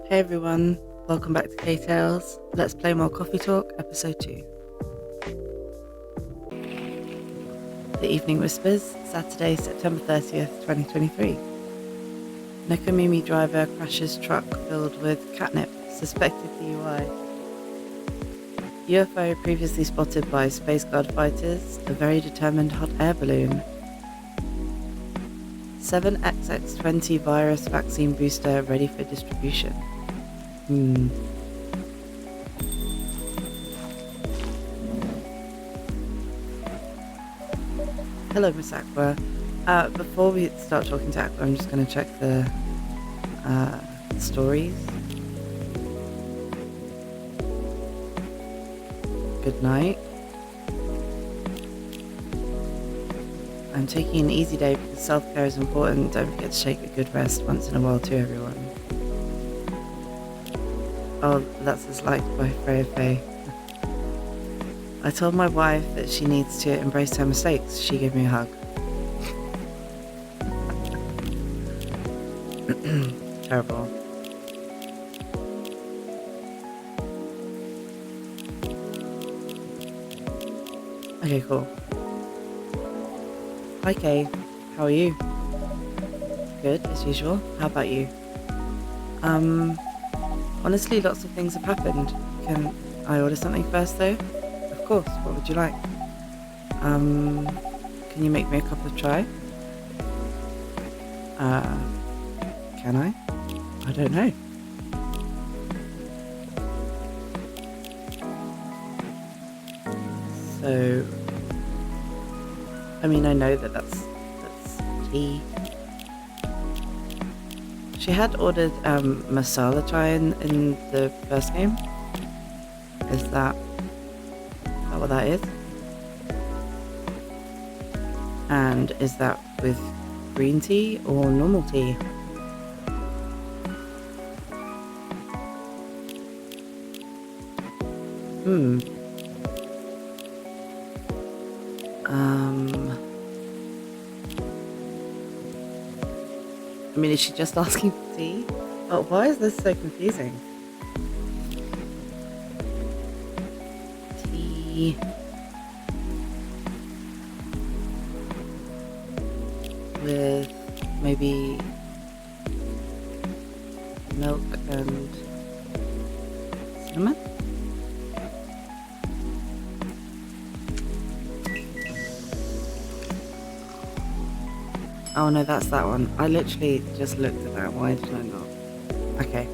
Hey everyone, welcome back to K-Tales. Let's play more Coffee Talk, episode 2. The Evening Whispers, Saturday, September 30th, 2023. Nekomimi driver crashes truck filled with catnip, suspected DUI. UFO previously spotted by Space Guard fighters, a very determined hot air balloon. 7XX20 virus vaccine booster ready for distribution. Hello, Miss Aqua. Before we start talking to Aqua, I'm just going to check the stories. Good night. I'm taking an easy day because self-care is important. Don't forget to take a good rest once in a while too, everyone. Oh, that's as liked by Freya Faye. I told my wife that she needs to embrace her mistakes. She gave me a hug. Terrible. Okay, cool. Hi Kay, how are you? Good, as usual. How about you? Honestly, lots of things have happened. Can I order something first though? Of course, what would you like? Can you make me a cup of chai? Can I? I don't know. So, I mean, I know that's tea. She had ordered masala chai in the first game. Is that what that is? And is that with green tea or normal tea? I mean, is she just asking for tea? Oh, why is this so confusing? Tea with maybe milk and cinnamon? Oh no, that's that one. I literally just looked at that. Why did I not? Okay.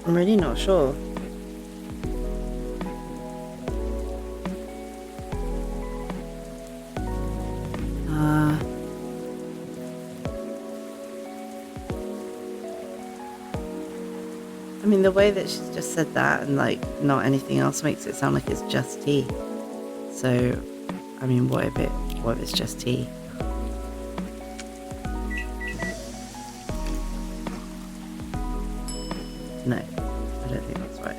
I'm really not sure. I mean, the way that she's just said that and like not anything else makes it sound like it's just tea. So, I mean, what if it's just tea? No, I don't think that's right.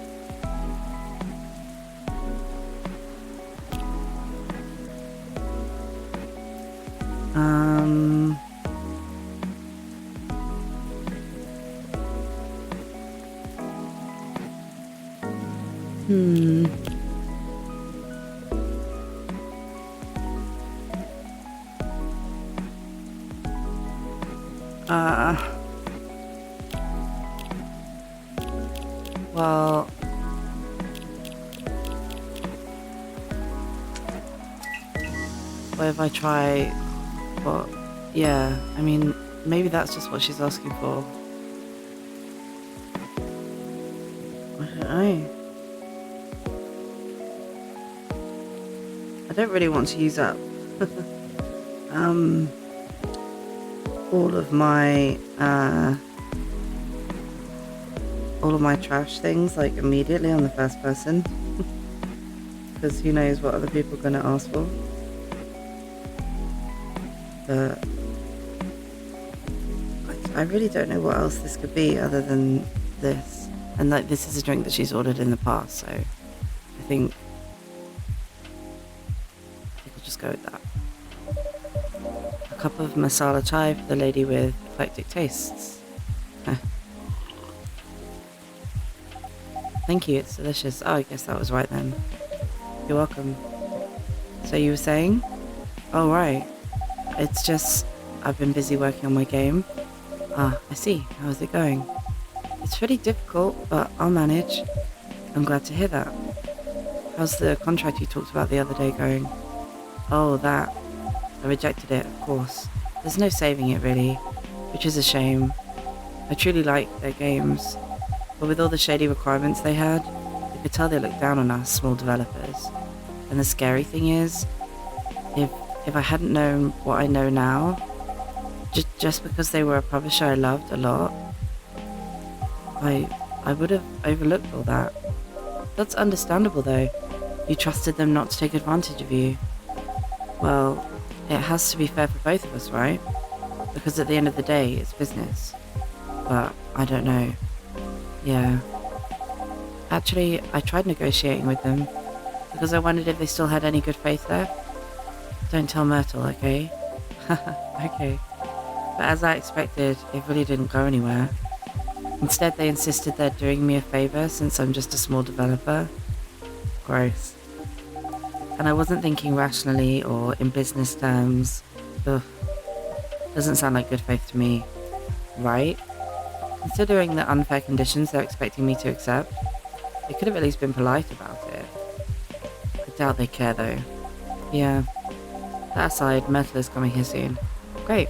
Well, what if I try what? Yeah, I mean, maybe that's just what she's asking for. I don't know. I don't really want to use up all of my trash things like immediately on the first person because who knows what other people are going to ask for. But I really don't know what else this could be other than this. And like, this is a drink that she's ordered in the past, so I think I'll just go with that. A cup of masala chai for the lady with eclectic tastes. Thank you, it's delicious. Oh, I guess that was right then. You're welcome. So you were saying? Oh, right. It's just, I've been busy working on my game. Ah, I see. How's it going? It's pretty difficult, but I'll manage. I'm glad to hear that. How's the contract you talked about the other day going? Oh, that. I rejected it, of course. There's no saving it, really, which is a shame. I truly like their games, but with all the shady requirements they had, you could tell they looked down on us small developers. And the scary thing is, if I hadn't known what I know now, just because they were a publisher I loved a lot, I would have overlooked all that. That's understandable though. You trusted them not to take advantage of you. Well, it has to be fair for both of us, right? Because at the end of the day, it's business. But I don't know. Yeah. Actually, I tried negotiating with them because I wondered if they still had any good faith left. Don't tell Myrtle, okay? Okay. But as I expected, it really didn't go anywhere. Instead, they insisted they're doing me a favor since I'm just a small developer. Gross. And I wasn't thinking rationally or in business terms. Ugh. Doesn't sound like good faith to me. Right? Considering the unfair conditions they're expecting me to accept, they could have at least been polite about it. I doubt they care though. Yeah. That aside, Myrtle is coming here soon. Great.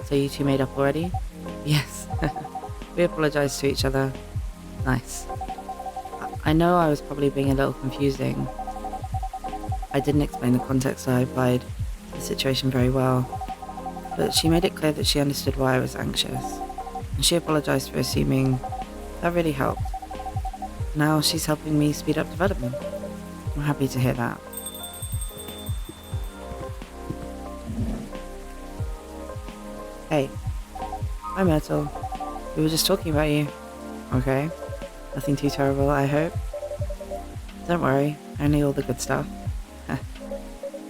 So you two made up already? Yes. We apologized to each other. Nice. I know I was probably being a little confusing. I didn't explain the context I applied the situation very well, but she made it clear that she understood why I was anxious, and she apologized for assuming. That really helped. Now she's helping me speed up development. I'm happy to hear that. Hey. Hi, Myrtle. We were just talking about you. Okay. Nothing too terrible, I hope. Don't worry, only all the good stuff.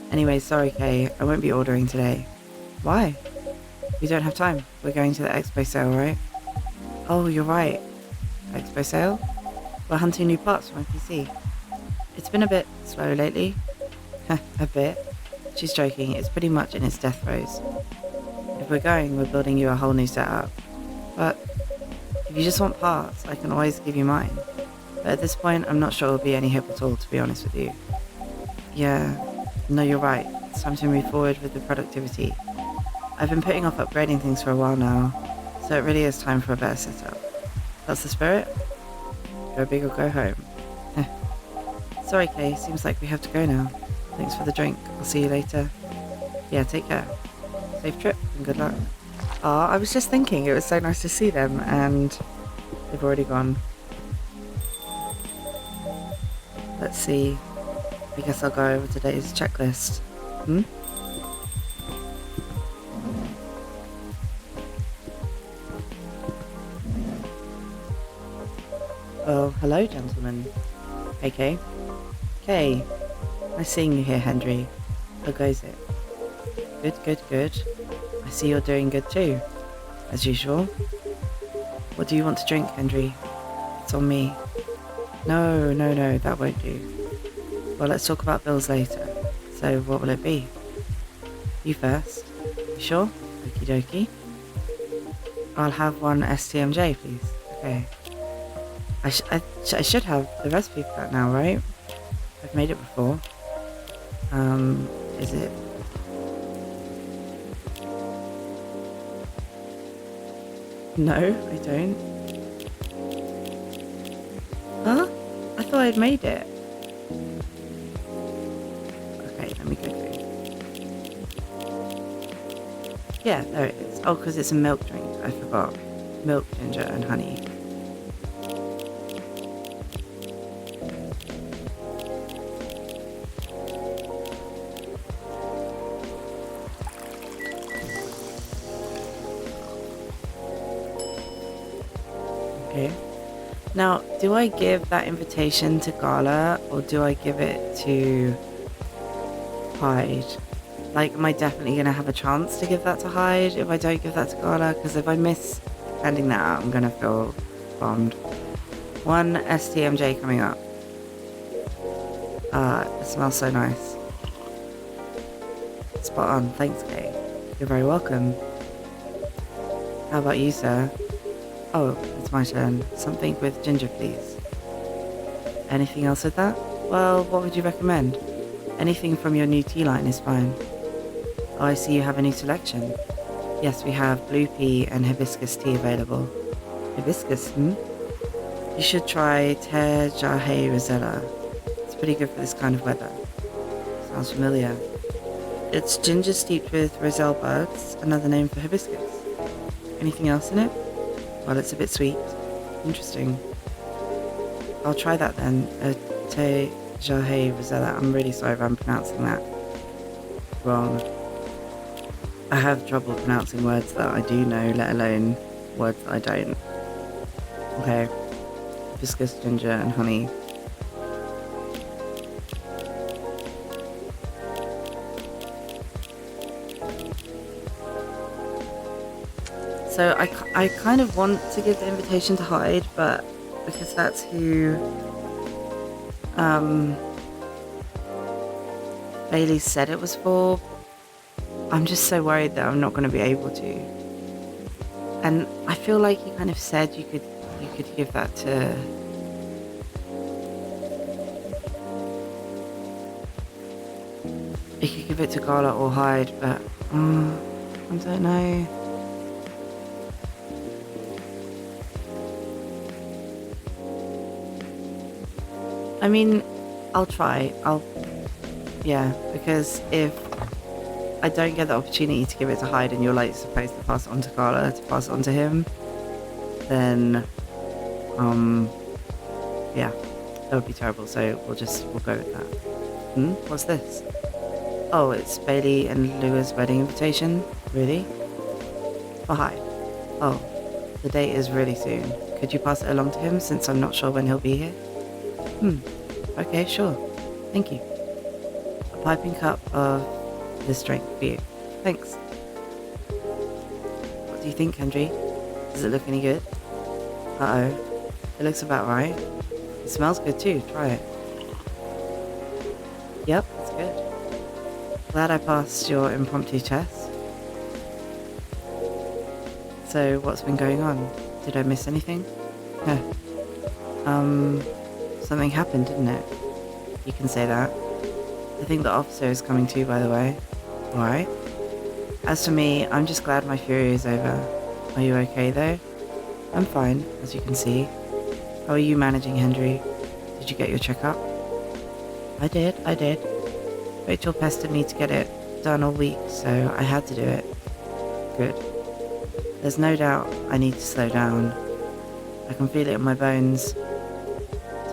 Anyway, sorry, Kay. I won't be ordering today. Why? We don't have time. We're going to the expo sale, right? Oh, you're right. Expo sale? We're hunting new parts for my PC. It's been a bit slow lately. A bit. She's joking. It's pretty much in its death throes. If we're going, we're building you a whole new setup. But if you just want parts, I can always give you mine. But at this point, I'm not sure it'll be any help at all, to be honest with you. Yeah, no, you're right. It's time to move forward with the productivity. I've been putting off upgrading things for a while now, so it really is time for a better setup. That's the spirit? Go big or go home. Sorry, Kay, seems like we have to go now. Thanks for the drink. I'll see you later. Yeah, take care. Safe trip and good luck. I was just thinking it was so nice to see them, and they've already gone. Let's see. I guess I'll go over today's checklist. Well, hello, gentlemen. Hey, Kay. Kay. Nice seeing you here, Henry. How goes it? Good, good, good. I see you're doing good too, as usual. What do you want to drink, Henry? It's on me. No, that won't do. Well, let's talk about bills later. So, what will it be? You first. You sure? Okie dokie. I'll have one STMJ, please. Okay. I should have the recipe for that now, right? I've made it before. Is it? No, I don't. Huh? I thought I'd made it. Okay, let me go through. Yeah, there it is. Oh, because it's a milk drink. I forgot. Milk, ginger, and honey. Okay. Now, do I give that invitation to Gala or do I give it to Hyde? Like, am I definitely going to have a chance to give that to Hyde if I don't give that to Gala? Because if I miss handing that out, I'm going to feel bombed. One STMJ coming up. It smells so nice. Spot on. Thanks, Kay. You're very welcome. How about you, sir? Oh, it's my turn. Something with ginger, please. Anything else with that? Well, what would you recommend? Anything from your new tea line is fine. Oh, I see you have a new selection. Yes, we have blue pea and hibiscus tea available. Hibiscus, You should try Te Jahe Rosella. It's pretty good for this kind of weather. Sounds familiar. It's ginger steeped with roselle buds, another name for hibiscus. Anything else in it? Well, it's a bit sweet. Interesting. I'll try that then. Te Jahe Rosella. I'm really sorry if I'm pronouncing that wrong. I have trouble pronouncing words that I do know, let alone words that I don't. Okay. Hibiscus, ginger, and honey. So I kind of want to give the invitation to Hyde, but because that's who Bailey said it was for, I'm just so worried that I'm not going to be able to. And I feel like you kind of said you could give that to... You could give it to Gala or Hyde, but I don't know. I mean, I'll try. Yeah, because if I don't get the opportunity to give it to Hyde and you're like supposed to pass it on to Gala to pass it on to him, then, yeah, that would be terrible. So we'll go with that. What's this? Oh, it's Bailey and Lua's wedding invitation. Really? For Hyde. Oh, the date is really soon. Could you pass it along to him since I'm not sure when he'll be here? Okay, sure. Thank you. A piping cup of this drink for you. Thanks. What do you think, Henry? Does it look any good? Uh-oh. It looks about right. It smells good too. Try it. Yep, it's good. Glad I passed your impromptu test. So, what's been going on? Did I miss anything? Something happened, didn't it? You can say that. I think the officer is coming too, by the way. Alright. As for me, I'm just glad my fury is over. Are you okay, though? I'm fine, as you can see. How are you managing, Henry? Did you get your checkup? I did. Rachel pestered me to get it done all week, so I had to do it. Good. There's no doubt I need to slow down. I can feel it in my bones.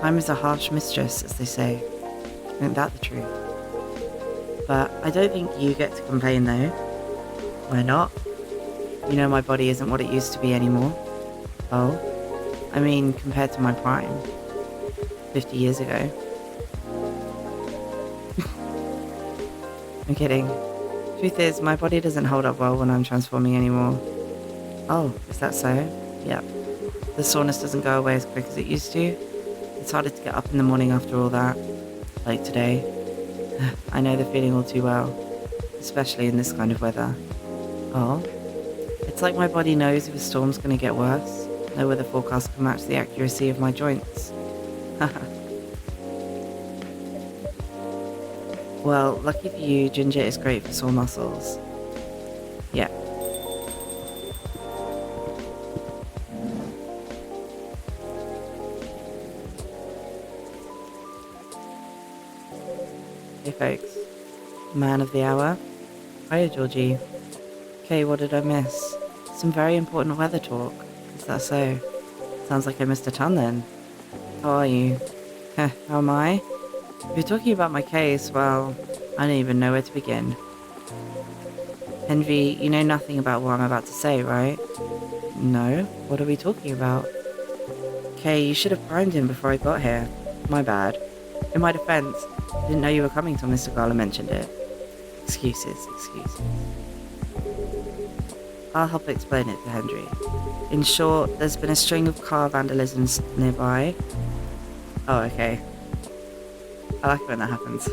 Time is a harsh mistress, as they say. Isn't that the truth? But I don't think you get to complain, though. Why not? You know my body isn't what it used to be anymore. Oh? I mean, compared to my prime. 50 years ago. I'm kidding. Truth is, my body doesn't hold up well when I'm transforming anymore. Oh, is that so? Yep. The soreness doesn't go away as quick as it used to. It's harder to get up in the morning after all that. Like today. I know the feeling all too well. Especially in this kind of weather. Oh? It's like my body knows if a storm's gonna get worse. No weather forecast can match the accuracy of my joints. Well, lucky for you, ginger is great for sore muscles. Yeah. Hey folks, man of the hour. Hiya Georgie. Okay, what did I miss? Some very important weather talk. Is that so? Sounds like I missed a ton then. How are you? How am I? If you're talking about my case, well, I don't even know where to begin. Henry, you know nothing about what I'm about to say, right? No? What are we talking about? Okay, you should have primed him before I got here. My bad. In my defense, I didn't know you were coming till Mr. Garland mentioned it. Excuses. I'll help explain it to Henry. In short, there's been a string of car vandalisms nearby. Oh, okay. I like when that happens.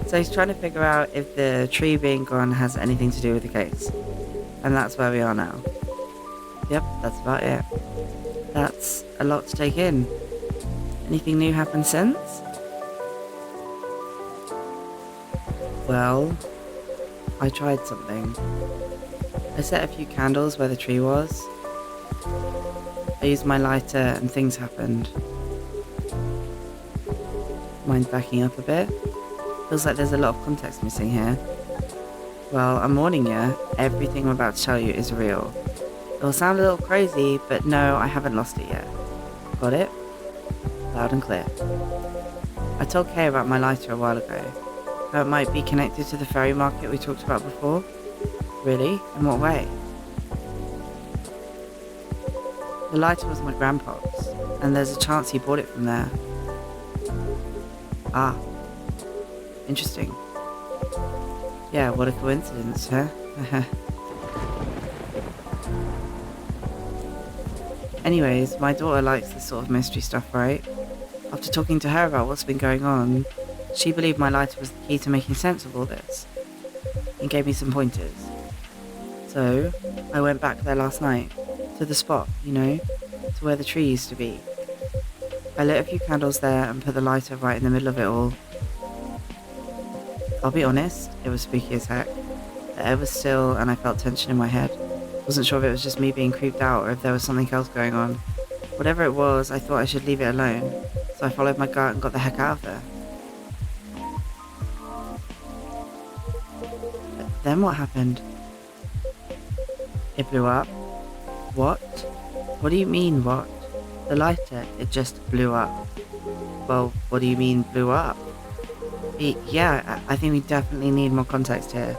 So he's trying to figure out if the tree being gone has anything to do with the case. And that's where we are now. Yep, that's about it. That's a lot to take in. Anything new happened since? Well, I tried something. I set a few candles where the tree was. I used my lighter and things happened. Mind backing up a bit? Feels like there's a lot of context missing here. Well, I'm warning you, everything I'm about to tell you is real. It'll sound a little crazy, but no, I haven't lost it yet. Got it? Loud and clear. I told Kay about my lighter a while ago. How it might be connected to the ferry market we talked about before. Really? In what way? The lighter was my grandpa's, and there's a chance he bought it from there. Ah. Interesting. Yeah, what a coincidence, huh? Anyways, my daughter likes this sort of mystery stuff, right? After talking to her about what's been going on, she believed my lighter was the key to making sense of all this, and gave me some pointers. So, I went back there last night, to the spot, you know, to where the tree used to be. I lit a few candles there and put the lighter right in the middle of it all. I'll be honest, it was spooky as heck. The air was still and I felt tension in my head. Wasn't sure if it was just me being creeped out or if there was something else going on. Whatever it was, I thought I should leave it alone, so I followed my gut and got the heck out of there. But then what happened? It blew up. What? What do you mean, what? The lighter, it just blew up. Well, what do you mean, blew up? Yeah, I think we definitely need more context here.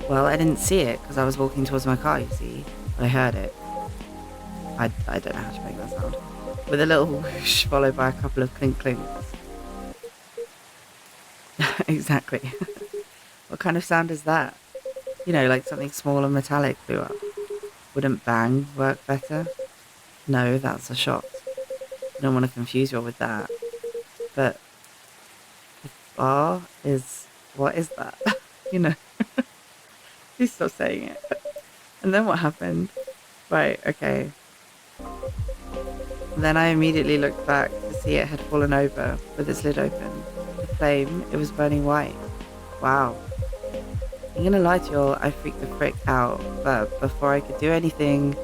Well, I didn't see it because I was walking towards my car, you see. But I heard it. I don't know how to make that sound. With a little whoosh followed by a couple of clink clinks. Exactly. What kind of sound is that? You know, like something small and metallic blew up. Wouldn't bang work better? No, that's a shot. I don't want to confuse you all with that. But bar is... what is that? You know. Please stop saying it. And then what happened? Right, okay. Then I immediately looked back to see it had fallen over with its lid open. The flame, it was burning white. Wow. I'm gonna lie to you all, I freaked the frick out, but before I could do anything,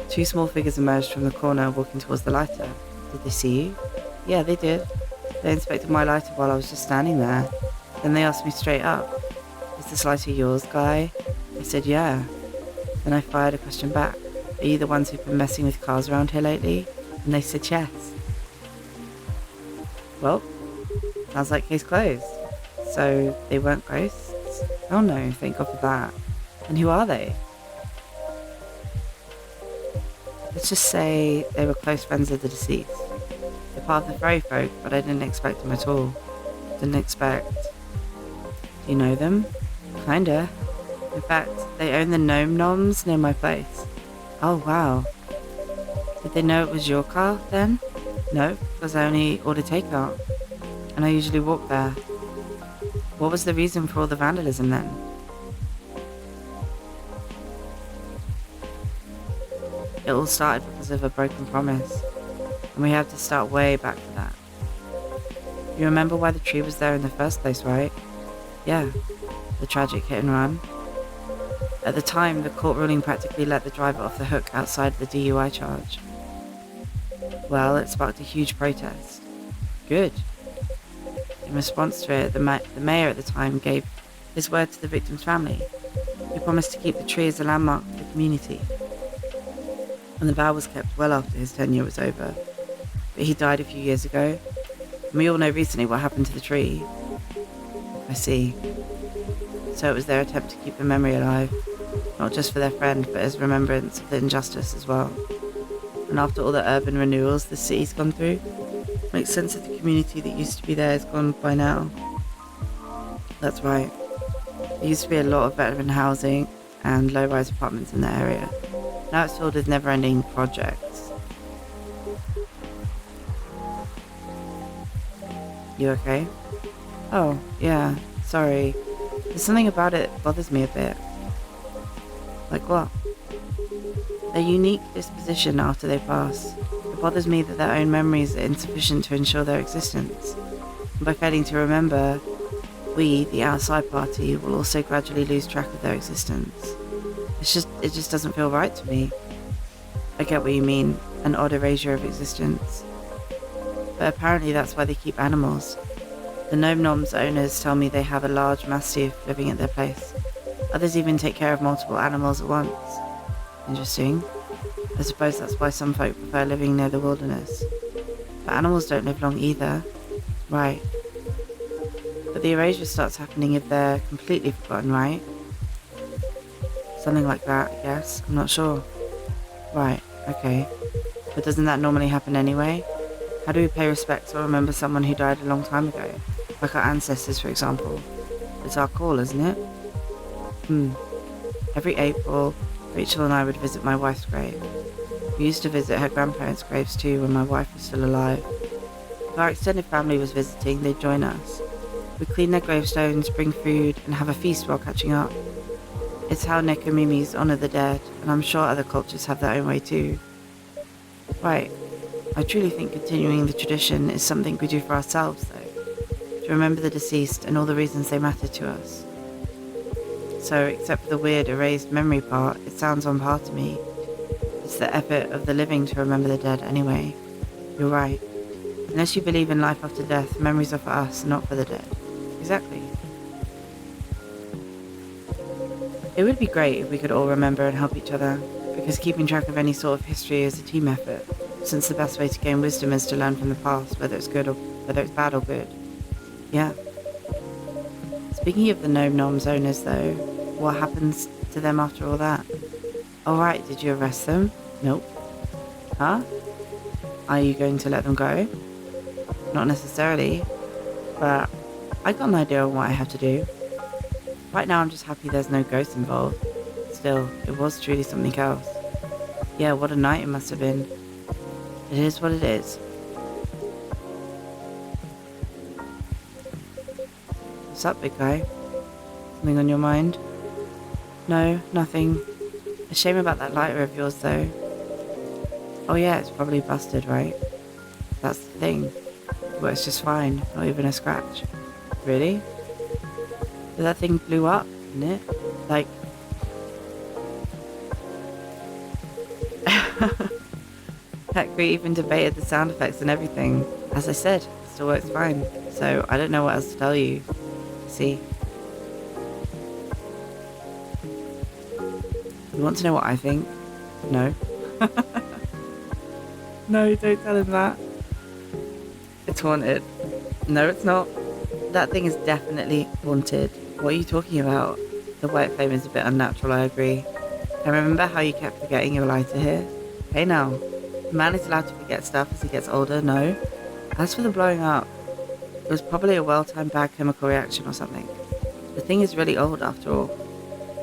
two small figures emerged from the corner walking towards the lighter. Did they see you? Yeah, they did. They inspected my lighter while I was just standing there. Then they asked me straight up, "Is this lighter yours, guy?" I said, "Yeah." Then I fired a question back. "Are you the ones who've been messing with cars around here lately?" And they said yes. Well, sounds like case closed. So they weren't ghosts? Oh no, thank God for that. And who are they? Let's just say they were close friends of the deceased. They're part of the ferry folk, but I didn't expect them at all. Didn't expect... Do you know them? Kinda. In fact, they own the Gnome Noms near my place. Oh wow. Did they know it was your car then? No, because I only order takeout. And I usually walk there. What was the reason for all the vandalism then? It all started because of a broken promise. And we have to start way back for that. You remember why the tree was there in the first place, right? Yeah, the tragic hit and run. At the time, the court ruling practically let the driver off the hook outside the DUI charge. Well, it sparked a huge protest. Good. In response to it, the mayor at the time gave his word to the victim's family. He promised to keep the tree as a landmark for the community. And the vow was kept well after his tenure was over. But he died a few years ago. And we all know recently what happened to the tree. I see. So it was their attempt to keep the memory alive, not just for their friend, but as remembrance of the injustice as well. And after all the urban renewals the city's gone through, makes sense that the community that used to be there is gone by now. That's right. There used to be a lot of veteran housing and low-rise apartments in the area. Now it's filled with never-ending projects. You okay? Oh, yeah, sorry. There's something about it that bothers me a bit. Like what? Their unique disposition after they pass. It bothers me that their own memories are insufficient to ensure their existence. And by failing to remember, we, the outside party, will also gradually lose track of their existence. It just doesn't feel right to me. I get what you mean, an odd erasure of existence. But apparently that's why they keep animals. The Gnome Nom's owners tell me they have a large mastiff living at their place. Others even take care of multiple animals at once. Interesting. I suppose that's why some folk prefer living near the wilderness. But animals don't live long either. Right. But the erasure starts happening if they're completely forgotten, right? Something like that, I guess. I'm not sure. Right, okay. But doesn't that normally happen anyway? How do we pay respect or remember someone who died a long time ago? Like our ancestors, for example. It's our call, isn't it? Every April, Rachel and I would visit my wife's grave. We used to visit her grandparents' graves too when my wife was still alive. If our extended family was visiting, they'd join us. We'd clean their gravestones, bring food, and have a feast while catching up. It's how Nekomimis honour the dead, and I'm sure other cultures have their own way too. Right. I truly think continuing the tradition is something we do for ourselves, though. To remember the deceased and all the reasons they matter to us. So, except for the weird erased memory part, it sounds on par to me. It's the effort of the living to remember the dead anyway. You're right. Unless you believe in life after death, memories are for us, not for the dead. Exactly. It would be great if we could all remember and help each other, because keeping track of any sort of history is a team effort, since the best way to gain wisdom is to learn from the past, whether it's bad or good. Yeah. Speaking of the Gnome Nom's owners, though, what happens to them after all that? Oh right, did you arrest them? Nope. Huh? Are you going to let them go? Not necessarily, but I got an idea on what I have to do. Right now I'm just happy there's no ghosts involved. Still, it was truly something else. Yeah, what a night it must have been. It is what it is. What's up, big guy? Something on your mind? No, nothing. A shame about that lighter of yours, though. Oh yeah, it's probably busted, right? That's the thing. It works just fine, not even a scratch. Really? But that thing blew up, didn't it? Like... Heck, we even debated the sound effects and everything. As I said, it still works fine. So I don't know what else to tell you. See? You want to know what I think? No. No, don't tell him that. It's haunted. No, it's not. That thing is definitely haunted. What are you talking about? The white flame is a bit unnatural, I agree. I remember how you kept forgetting your lighter here. Hey now, the man is allowed to forget stuff as he gets older, no? As for the blowing up, it was probably a well-timed bad chemical reaction or something. The thing is really old after all.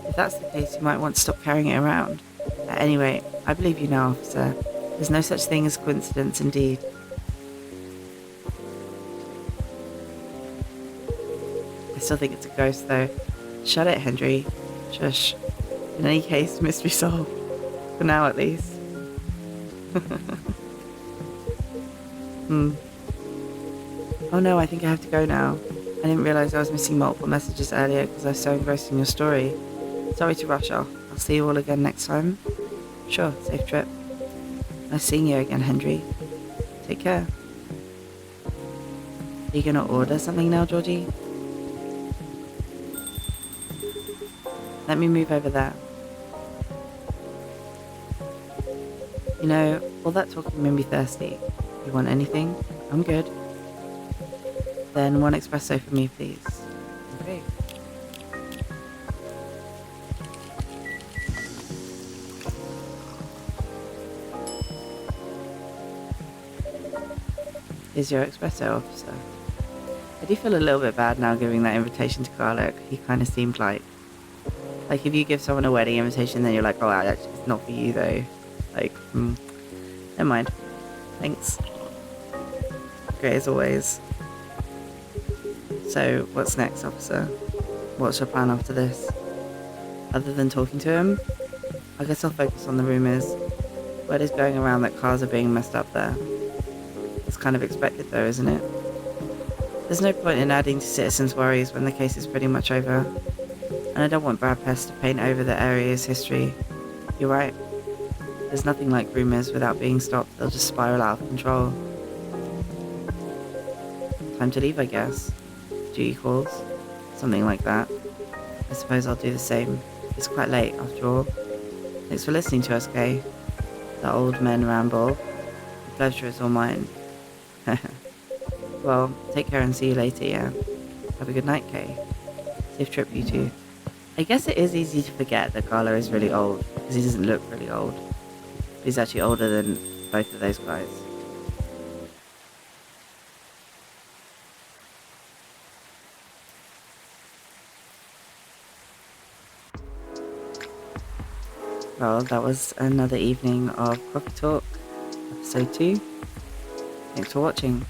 If that's the case, you might want to stop carrying it around. At any rate, I believe you now, officer. There's no such thing as coincidence, indeed. I still think it's a ghost, though. Shut it, Henry. Shush. In any case, mystery solved. For now, at least. Oh no, I think I have to go now. I didn't realise I was missing multiple messages earlier because I was so engrossed in your story. Sorry to rush off. I'll see you all again next time. Sure, safe trip. Nice seeing you again, Henry. Take care. Are you gonna order something now, Georgie? Let me move over there. You know, all that talking made me thirsty. You want anything? I'm good. Then one espresso for me, please. Okay. is your espresso officer. I do feel a little bit bad now giving that invitation to Carlo. He kind of seemed like if you give someone a wedding invitation, then you're like, oh, actually, it's not for you though. Like, never mind. Thanks. Great as always. So, what's next, officer? What's your plan after this? Other than talking to him, I guess I'll focus on the rumours. Word is going around that cars are being messed up there. It's kind of expected though, isn't it? There's no point in adding to citizens' worries when the case is pretty much over. And I don't want Brad Pest to paint over the area's history. You're right. There's nothing like rumours without being stopped. They'll just spiral out of control. Time to leave, I guess. Duty calls. Something like that. I suppose I'll do the same. It's quite late, after all. Thanks for listening to us, Kay. The old men ramble. The pleasure is all mine. Well, take care and see you later, yeah? Have a good night, Kay. Safe trip, you two. I guess it is easy to forget that Carlo is really old, because he doesn't look really old. But he's actually older than both of those guys. Well, that was another evening of Coffee Talk, episode 2. Thanks for watching.